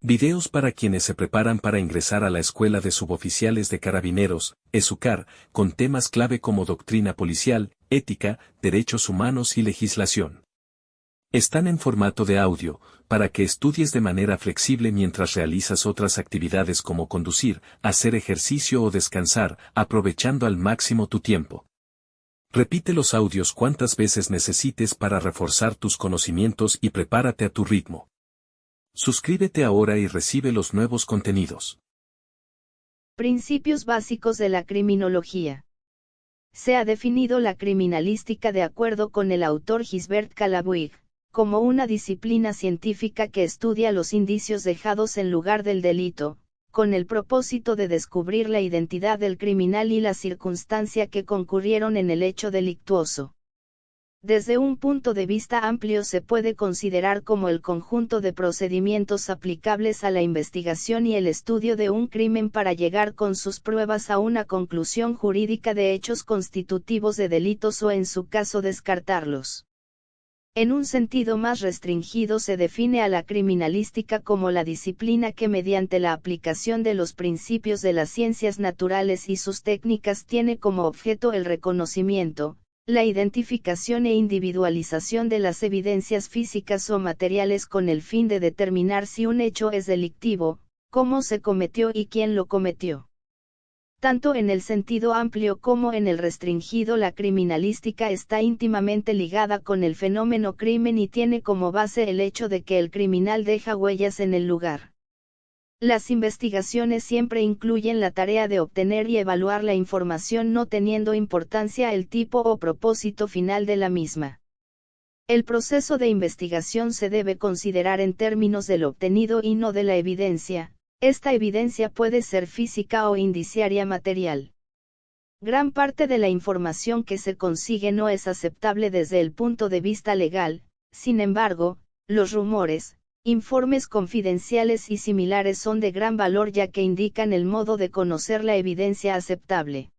Videos para quienes se preparan para ingresar a la Escuela de Suboficiales de Carabineros, ESUCAR, con temas clave como doctrina policial, ética, derechos humanos y legislación. Están en formato de audio, para que estudies de manera flexible mientras realizas otras actividades como conducir, hacer ejercicio o descansar, aprovechando al máximo tu tiempo. Repite los audios cuantas veces necesites para reforzar tus conocimientos y prepárate a tu ritmo. Suscríbete ahora y recibe los nuevos contenidos. Principios básicos de la criminología. Se ha definido la criminalística de acuerdo con el autor Gisbert Calabuig, como una disciplina científica que estudia los indicios dejados en lugar del delito, con el propósito de descubrir la identidad del criminal y la circunstancia que concurrieron en el hecho delictuoso. Desde un punto de vista amplio se puede considerar como el conjunto de procedimientos aplicables a la investigación y el estudio de un crimen para llegar con sus pruebas a una conclusión jurídica de hechos constitutivos de delitos o en su caso descartarlos. En un sentido más restringido se define a la criminalística como la disciplina que mediante la aplicación de los principios de las ciencias naturales y sus técnicas tiene como objeto el reconocimiento, la identificación e individualización de las evidencias físicas o materiales con el fin de determinar si un hecho es delictivo, cómo se cometió y quién lo cometió. Tanto en el sentido amplio como en el restringido, la criminalística está íntimamente ligada con el fenómeno crimen y tiene como base el hecho de que el criminal deja huellas en el lugar. Las investigaciones siempre incluyen la tarea de obtener y evaluar la información no teniendo importancia el tipo o propósito final de la misma. El proceso de investigación se debe considerar en términos de lo obtenido y no de la evidencia. Esta evidencia puede ser física o indiciaria material. Gran parte de la información que se consigue no es aceptable desde el punto de vista legal, sin embargo, los rumores, informes confidenciales y similares son de gran valor ya que indican el modo de conocer la evidencia aceptable.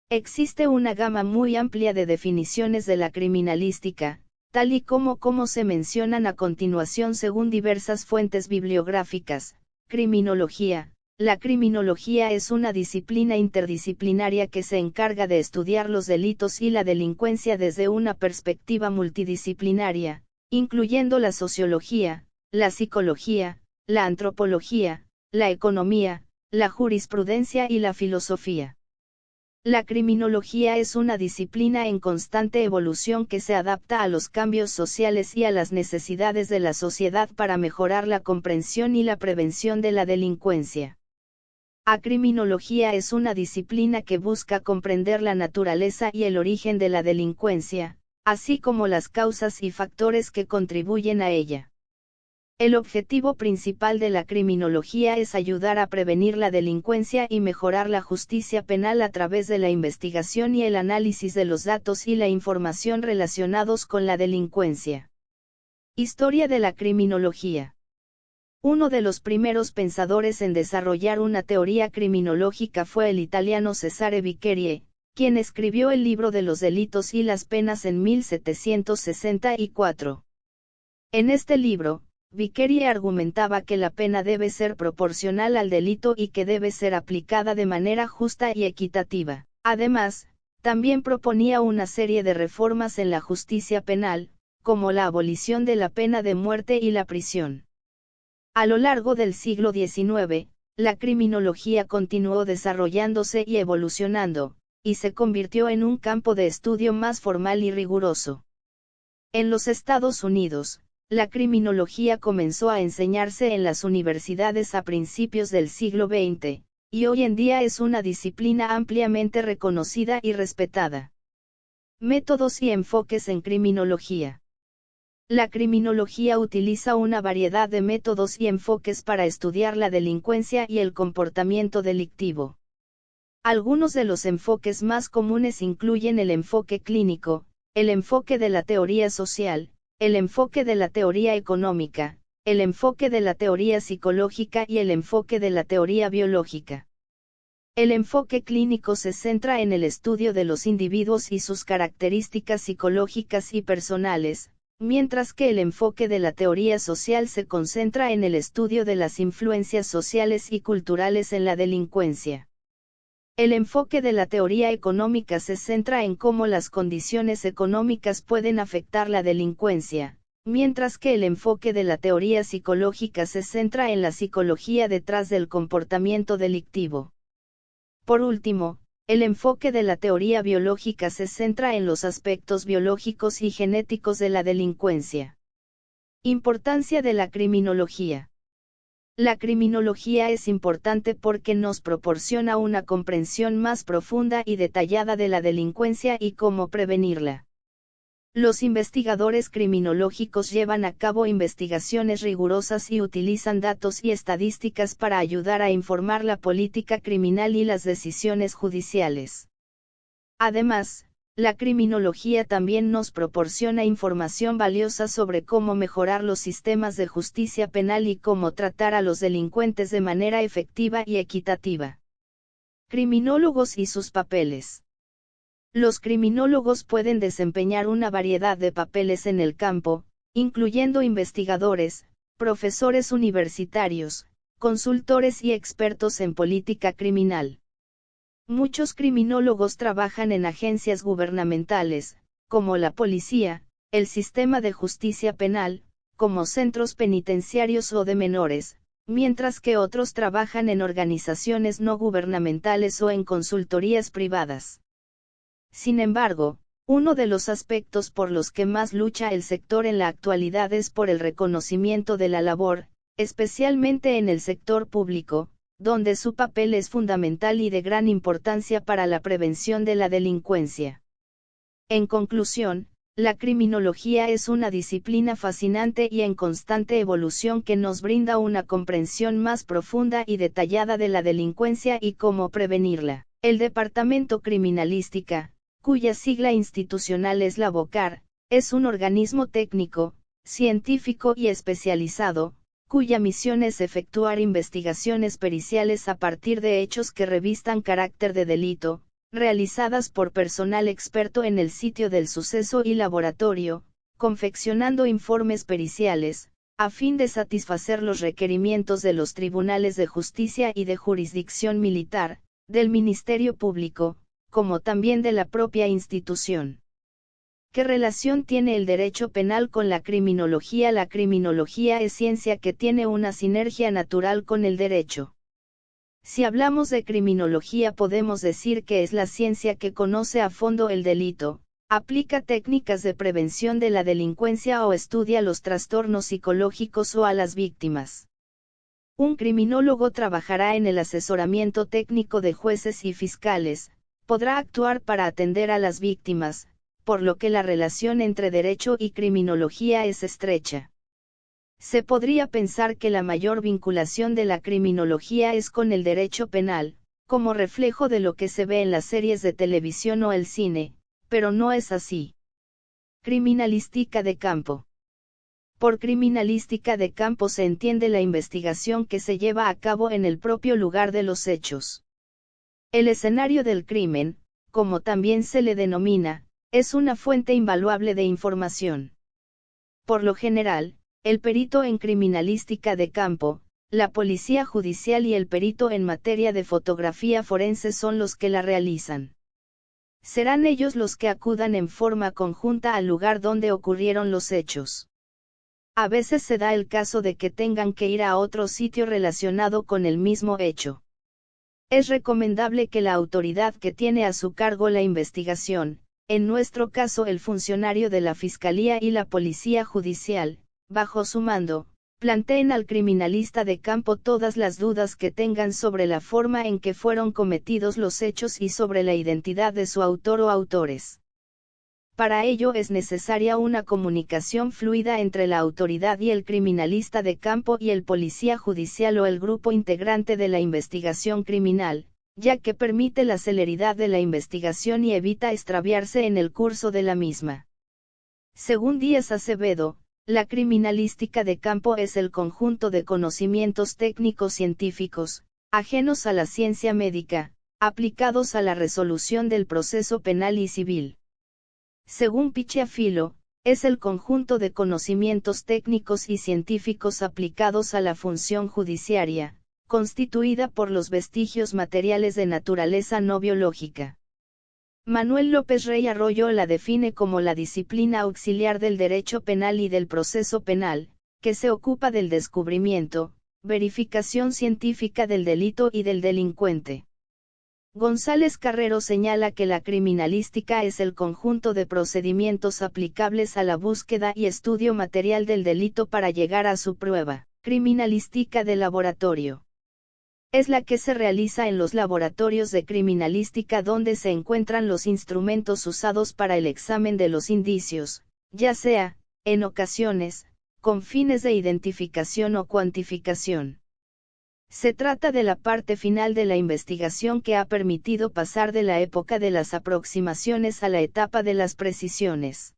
Existe una gama muy amplia de definiciones de la criminalística, tal y como se mencionan a continuación según diversas fuentes bibliográficas. Criminología. La criminología es una disciplina interdisciplinaria que se encarga de estudiar los delitos y la delincuencia desde una perspectiva multidisciplinaria, incluyendo la sociología, la psicología, la antropología, la economía, la jurisprudencia y la filosofía. La criminología es una disciplina en constante evolución que se adapta a los cambios sociales y a las necesidades de la sociedad para mejorar la comprensión y la prevención de la delincuencia. La criminología es una disciplina que busca comprender la naturaleza y el origen de la delincuencia, así como las causas y factores que contribuyen a ella. El objetivo principal de la criminología es ayudar a prevenir la delincuencia y mejorar la justicia penal a través de la investigación y el análisis de los datos y la información relacionados con la delincuencia. Historia de la criminología. Uno de los primeros pensadores en desarrollar una teoría criminológica fue el italiano Cesare Beccaria, quien escribió el libro de los delitos y las penas en 1764. En este libro, Beccaria argumentaba que la pena debe ser proporcional al delito y que debe ser aplicada de manera justa y equitativa. Además, también proponía una serie de reformas en la justicia penal, como la abolición de la pena de muerte y la prisión. A lo largo del siglo XIX, la criminología continuó desarrollándose y evolucionando, y se convirtió en un campo de estudio más formal y riguroso. En los Estados Unidos, la criminología comenzó a enseñarse en las universidades a principios del siglo XX, y hoy en día es una disciplina ampliamente reconocida y respetada. Métodos y enfoques en criminología. La criminología utiliza una variedad de métodos y enfoques para estudiar la delincuencia y el comportamiento delictivo. Algunos de los enfoques más comunes incluyen el enfoque clínico, el enfoque de la teoría social, el enfoque de la teoría económica, el enfoque de la teoría psicológica y el enfoque de la teoría biológica. El enfoque clínico se centra en el estudio de los individuos y sus características psicológicas y personales, mientras que el enfoque de la teoría social se concentra en el estudio de las influencias sociales y culturales en la delincuencia. El enfoque de la teoría económica se centra en cómo las condiciones económicas pueden afectar la delincuencia, mientras que el enfoque de la teoría psicológica se centra en la psicología detrás del comportamiento delictivo. Por último, el enfoque de la teoría biológica se centra en los aspectos biológicos y genéticos de la delincuencia. Importancia de la criminología. La criminología es importante porque nos proporciona una comprensión más profunda y detallada de la delincuencia y cómo prevenirla. Los investigadores criminológicos llevan a cabo investigaciones rigurosas y utilizan datos y estadísticas para ayudar a informar la política criminal y las decisiones judiciales. Además, la criminología también nos proporciona información valiosa sobre cómo mejorar los sistemas de justicia penal y cómo tratar a los delincuentes de manera efectiva y equitativa. Criminólogos y sus papeles. Los criminólogos pueden desempeñar una variedad de papeles en el campo, incluyendo investigadores, profesores universitarios, consultores y expertos en política criminal. Muchos criminólogos trabajan en agencias gubernamentales, como la policía, el sistema de justicia penal, como centros penitenciarios o de menores, mientras que otros trabajan en organizaciones no gubernamentales o en consultorías privadas. Sin embargo, uno de los aspectos por los que más lucha el sector en la actualidad es por el reconocimiento de la labor, especialmente en el sector público, donde su papel es fundamental y de gran importancia para la prevención de la delincuencia. En conclusión, la criminología es una disciplina fascinante y en constante evolución que nos brinda una comprensión más profunda y detallada de la delincuencia y cómo prevenirla. El Departamento Criminalística, cuya sigla institucional es la BOCAR, es un organismo técnico, científico y especializado, cuya misión es efectuar investigaciones periciales a partir de hechos que revistan carácter de delito, realizadas por personal experto en el sitio del suceso y laboratorio, confeccionando informes periciales, a fin de satisfacer los requerimientos de los tribunales de justicia y de jurisdicción militar, del Ministerio Público, como también de la propia institución. ¿Qué relación tiene el derecho penal con la criminología? La criminología es ciencia que tiene una sinergia natural con el derecho. Si hablamos de criminología podemos decir que es la ciencia que conoce a fondo el delito, aplica técnicas de prevención de la delincuencia o estudia los trastornos psicológicos o a las víctimas. Un criminólogo trabajará en el asesoramiento técnico de jueces y fiscales, podrá actuar para atender a las víctimas, por lo que la relación entre derecho y criminología es estrecha. Se podría pensar que la mayor vinculación de la criminología es con el derecho penal, como reflejo de lo que se ve en las series de televisión o el cine, pero no es así. Criminalística de campo. Por criminalística de campo se entiende la investigación que se lleva a cabo en el propio lugar de los hechos. El escenario del crimen, como también se le denomina, es una fuente invaluable de información. Por lo general, el perito en criminalística de campo, la policía judicial y el perito en materia de fotografía forense son los que la realizan. Serán ellos los que acudan en forma conjunta al lugar donde ocurrieron los hechos. A veces se da el caso de que tengan que ir a otro sitio relacionado con el mismo hecho. Es recomendable que la autoridad que tiene a su cargo la investigación, en nuestro caso el funcionario de la Fiscalía y la Policía Judicial, bajo su mando, planteen al criminalista de campo todas las dudas que tengan sobre la forma en que fueron cometidos los hechos y sobre la identidad de su autor o autores. Para ello es necesaria una comunicación fluida entre la autoridad y el criminalista de campo y el policía judicial o el grupo integrante de la investigación criminal, ya que permite la celeridad de la investigación y evita extraviarse en el curso de la misma. Según Díaz Acevedo, la criminalística de campo es el conjunto de conocimientos técnicos científicos, ajenos a la ciencia médica, aplicados a la resolución del proceso penal y civil. Según Picciafilo, es el conjunto de conocimientos técnicos y científicos aplicados a la función judiciaria, constituida por los vestigios materiales de naturaleza no biológica. Manuel López Rey Arroyo la define como la disciplina auxiliar del derecho penal y del proceso penal, que se ocupa del descubrimiento, verificación científica del delito y del delincuente. González Carrero señala que la criminalística es el conjunto de procedimientos aplicables a la búsqueda y estudio material del delito para llegar a su prueba. Criminalística de laboratorio. Es la que se realiza en los laboratorios de criminalística donde se encuentran los instrumentos usados para el examen de los indicios, ya sea, en ocasiones, con fines de identificación o cuantificación. Se trata de la parte final de la investigación que ha permitido pasar de la época de las aproximaciones a la etapa de las precisiones.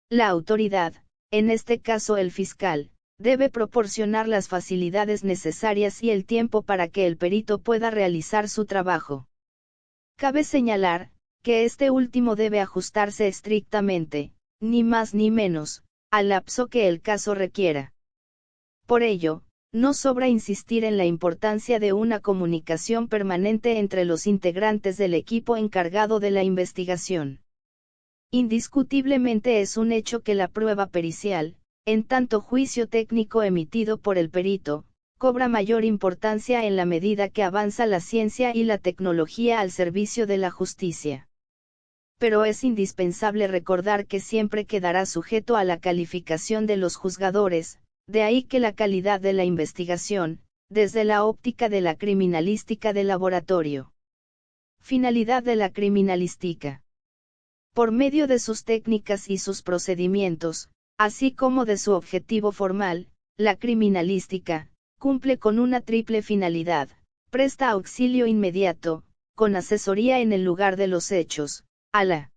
La autoridad, en este caso el fiscal, debe proporcionar las facilidades necesarias y el tiempo para que el perito pueda realizar su trabajo. Cabe señalar, que este último debe ajustarse estrictamente, ni más ni menos, al lapso que el caso requiera. Por ello, no sobra insistir en la importancia de una comunicación permanente entre los integrantes del equipo encargado de la investigación. Indiscutiblemente es un hecho que la prueba pericial, en tanto juicio técnico emitido por el perito, cobra mayor importancia en la medida que avanza la ciencia y la tecnología al servicio de la justicia. Pero es indispensable recordar que siempre quedará sujeto a la calificación de los juzgadores, de ahí que la calidad de la investigación, desde la óptica de la criminalística de laboratorio. Finalidad de la criminalística. Por medio de sus técnicas y sus procedimientos, así como de su objetivo formal, la criminalística cumple con una triple finalidad: presta auxilio inmediato, con asesoría en el lugar de los hechos, a la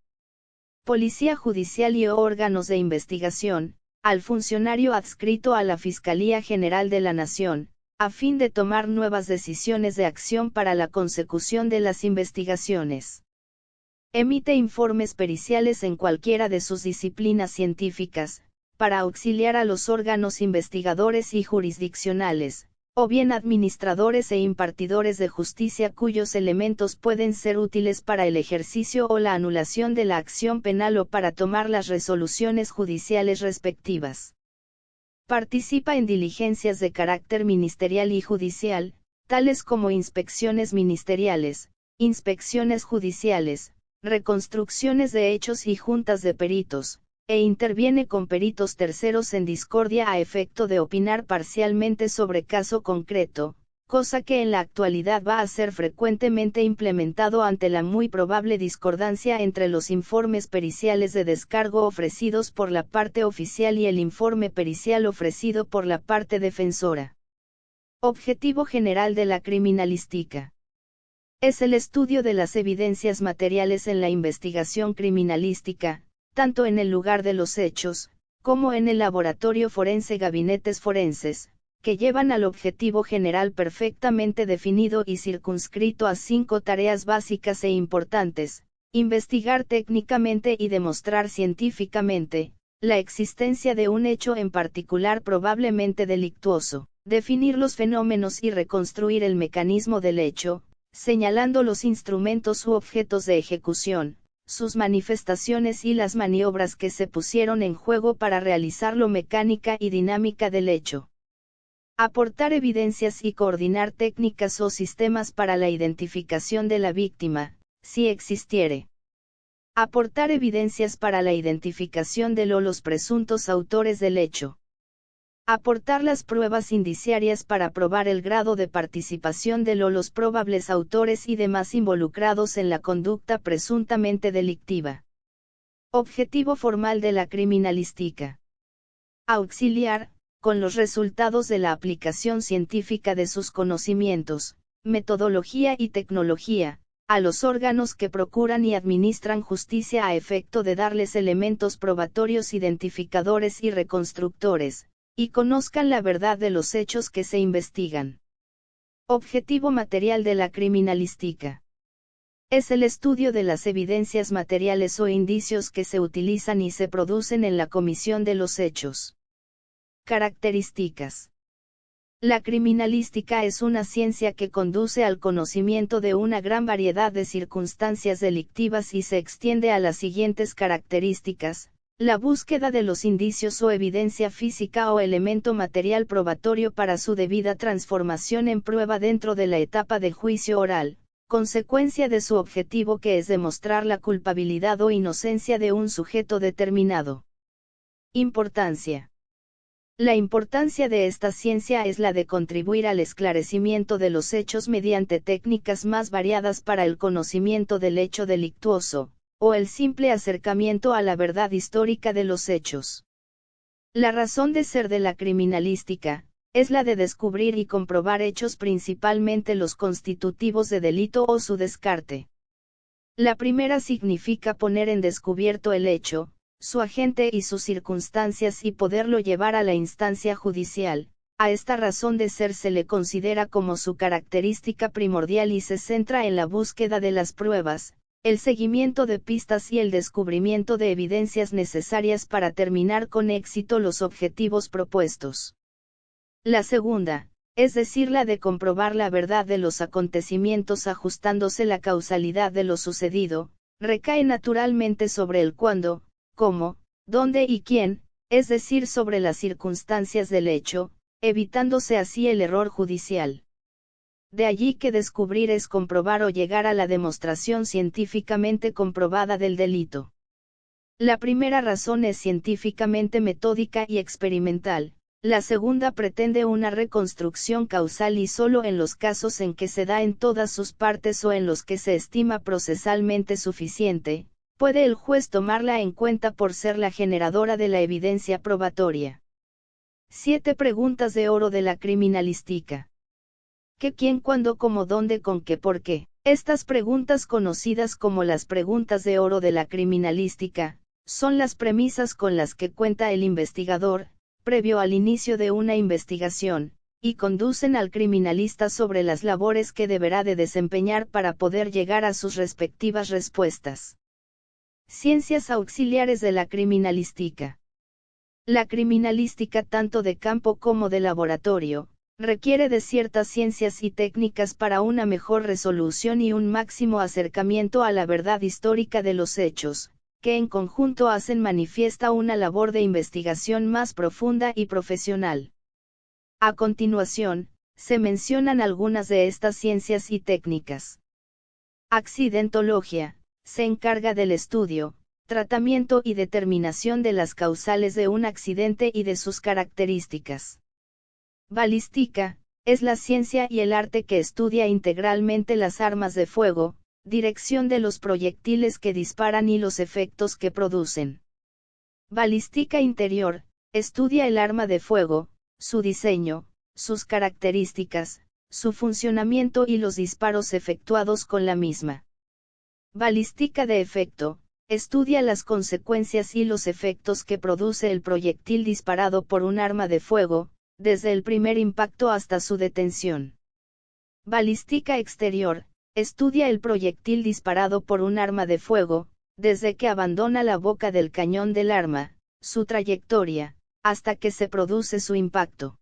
Policía Judicial y órganos de investigación, al funcionario adscrito a la Fiscalía General de la Nación, a fin de tomar nuevas decisiones de acción para la consecución de las investigaciones. Emite informes periciales en cualquiera de sus disciplinas científicas, para auxiliar a los órganos investigadores y jurisdiccionales, o bien administradores e impartidores de justicia cuyos elementos pueden ser útiles para el ejercicio o la anulación de la acción penal o para tomar las resoluciones judiciales respectivas. Participa en diligencias de carácter ministerial y judicial, tales como inspecciones ministeriales, inspecciones judiciales, reconstrucciones de hechos y juntas de peritos, e interviene con peritos terceros en discordia a efecto de opinar parcialmente sobre caso concreto, cosa que en la actualidad va a ser frecuentemente implementado ante la muy probable discordancia entre los informes periciales de descargo ofrecidos por la parte oficial y el informe pericial ofrecido por la parte defensora. Objetivo general de la criminalística. Es el estudio de las evidencias materiales en la investigación criminalística, tanto en el lugar de los hechos, como en el laboratorio forense, gabinetes forenses, que llevan al objetivo general perfectamente definido y circunscrito a 5 tareas básicas e importantes: investigar técnicamente y demostrar científicamente la existencia de un hecho en particular probablemente delictuoso, definir los fenómenos y reconstruir el mecanismo del hecho, señalando los instrumentos u objetos de ejecución, sus manifestaciones y las maniobras que se pusieron en juego para realizarlo, mecánica y dinámica del hecho. Aportar evidencias y coordinar técnicas o sistemas para la identificación de la víctima, si existiere. Aportar evidencias para la identificación de los presuntos autores del hecho. Aportar las pruebas indiciarias para probar el grado de participación de los probables autores y demás involucrados en la conducta presuntamente delictiva. Objetivo formal de la criminalística. Auxiliar, con los resultados de la aplicación científica de sus conocimientos, metodología y tecnología, a los órganos que procuran y administran justicia a efecto de darles elementos probatorios, identificadores y reconstructores, y conozcan la verdad de los hechos que se investigan. Objetivo material de la criminalística. Es el estudio de las evidencias materiales o indicios que se utilizan y se producen en la comisión de los hechos. Características. La criminalística es una ciencia que conduce al conocimiento de una gran variedad de circunstancias delictivas y se extiende a las siguientes características: la búsqueda de los indicios o evidencia física o elemento material probatorio para su debida transformación en prueba dentro de la etapa del juicio oral, consecuencia de su objetivo, que es demostrar la culpabilidad o inocencia de un sujeto determinado. Importancia. La importancia de esta ciencia es la de contribuir al esclarecimiento de los hechos mediante técnicas más variadas para el conocimiento del hecho delictuoso, o el simple acercamiento a la verdad histórica de los hechos. La razón de ser de la criminalística es la de descubrir y comprobar hechos, principalmente los constitutivos de delito o su descarte. La primera significa poner en descubierto el hecho, su agente y sus circunstancias y poderlo llevar a la instancia judicial. A esta razón de ser se le considera como su característica primordial y se centra en la búsqueda de las pruebas, el seguimiento de pistas y el descubrimiento de evidencias necesarias para terminar con éxito los objetivos propuestos. La segunda, es decir, la de comprobar la verdad de los acontecimientos ajustándose la causalidad de lo sucedido, recae naturalmente sobre el cuándo, cómo, dónde y quién, es decir, sobre las circunstancias del hecho, evitándose así el error judicial. De allí que descubrir es comprobar o llegar a la demostración científicamente comprobada del delito. La primera razón es científicamente metódica y experimental. La segunda pretende una reconstrucción causal y solo en los casos en que se da en todas sus partes o en los que se estima procesalmente suficiente, puede el juez tomarla en cuenta por ser la generadora de la evidencia probatoria. 7 preguntas de oro de la criminalística. ¿Qué, quién, cuándo, cómo, dónde, con qué, por qué? Estas preguntas, conocidas como las preguntas de oro de la criminalística, son las premisas con las que cuenta el investigador, previo al inicio de una investigación, y conducen al criminalista sobre las labores que deberá de desempeñar para poder llegar a sus respectivas respuestas. Ciencias auxiliares de la criminalística. La criminalística, tanto de campo como de laboratorio, requiere de ciertas ciencias y técnicas para una mejor resolución y un máximo acercamiento a la verdad histórica de los hechos, que en conjunto hacen manifiesta una labor de investigación más profunda y profesional. A continuación, se mencionan algunas de estas ciencias y técnicas. Accidentología, se encarga del estudio, tratamiento y determinación de las causales de un accidente y de sus características. Balística, es la ciencia y el arte que estudia integralmente las armas de fuego, dirección de los proyectiles que disparan y los efectos que producen. Balística interior, estudia el arma de fuego, su diseño, sus características, su funcionamiento y los disparos efectuados con la misma. Balística de efecto, estudia las consecuencias y los efectos que produce el proyectil disparado por un arma de fuego, desde el primer impacto hasta su detención. Balística exterior, estudia el proyectil disparado por un arma de fuego, desde que abandona la boca del cañón del arma, su trayectoria, hasta que se produce su impacto.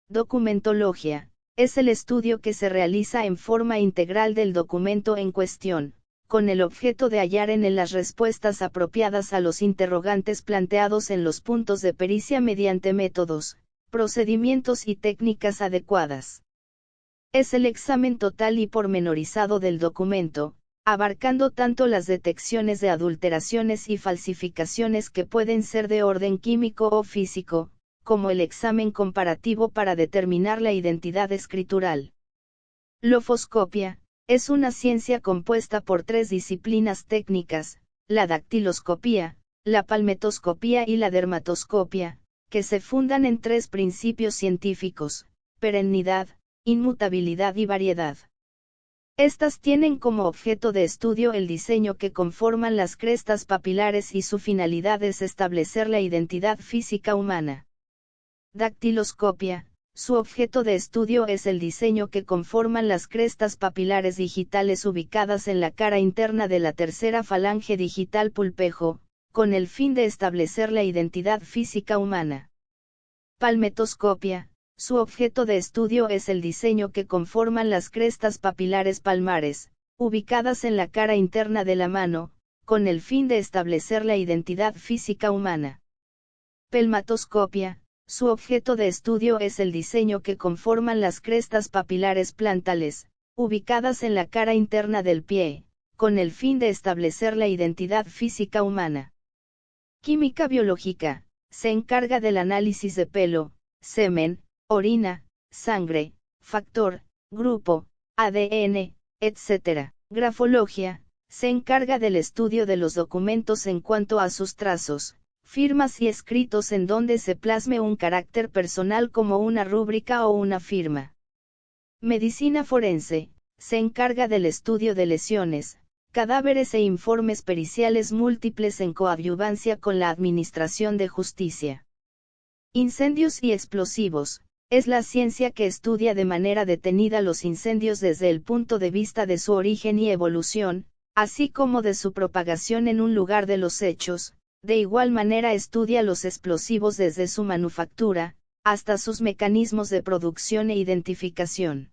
Documentología, es el estudio que se realiza en forma integral del documento en cuestión, con el objeto de hallar en él las respuestas apropiadas a los interrogantes planteados en los puntos de pericia mediante métodos, procedimientos y técnicas adecuadas. Es el examen total y pormenorizado del documento, abarcando tanto las detecciones de adulteraciones y falsificaciones que pueden ser de orden químico o físico, como el examen comparativo para determinar la identidad escritural. Lofoscopia, es una ciencia compuesta por 3 disciplinas técnicas, la dactiloscopía, la palmetoscopía y la dermatoscopia, que se fundan en 3 principios científicos: perennidad, inmutabilidad y variedad. Estas tienen como objeto de estudio el diseño que conforman las crestas papilares y su finalidad es establecer la identidad física humana. Dactiloscopia, Su objeto de estudio es el diseño que conforman las crestas papilares digitales ubicadas en la cara interna de la tercera falange digital pulpejo, con el fin de establecer la identidad física humana. Palmetoscopia. Su objeto de estudio es el diseño que conforman las crestas papilares palmares, ubicadas en la cara interna de la mano, con el fin de establecer la identidad física humana. Pelmatoscopia. Su objeto de estudio es el diseño que conforman las crestas papilares plantales, ubicadas en la cara interna del pie, con el fin de establecer la identidad física humana. Química biológica. Se encarga del análisis de pelo, semen, orina, sangre, factor, grupo, ADN, etc. Grafología. Se encarga del estudio de los documentos en cuanto a sus trazos, firmas y escritos en donde se plasme un carácter personal como una rúbrica o una firma. Medicina forense. Se encarga del estudio de lesiones, cadáveres e informes periciales múltiples en coadyuvancia con la administración de justicia. Incendios y explosivos. Es la ciencia que estudia de manera detenida los incendios desde el punto de vista de su origen y evolución, así como de su propagación en un lugar de los hechos. De igual manera estudia los explosivos desde su manufactura, hasta sus mecanismos de producción e identificación.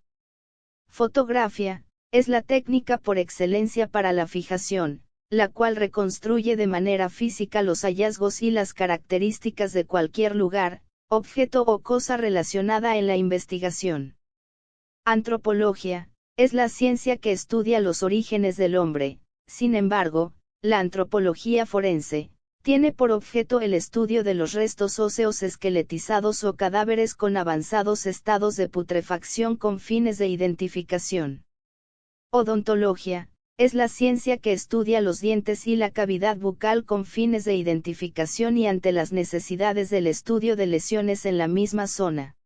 Fotografía. Es la técnica por excelencia para la fijación, la cual reconstruye de manera física los hallazgos y las características de cualquier lugar, objeto o cosa relacionada en la investigación. Antropología. Es la ciencia que estudia los orígenes del hombre. Sin embargo, la antropología forense tiene por objeto el estudio de los restos óseos esqueletizados o cadáveres con avanzados estados de putrefacción con fines de identificación. Odontología. Es la ciencia que estudia los dientes y la cavidad bucal con fines de identificación y ante las necesidades del estudio de lesiones en la misma zona.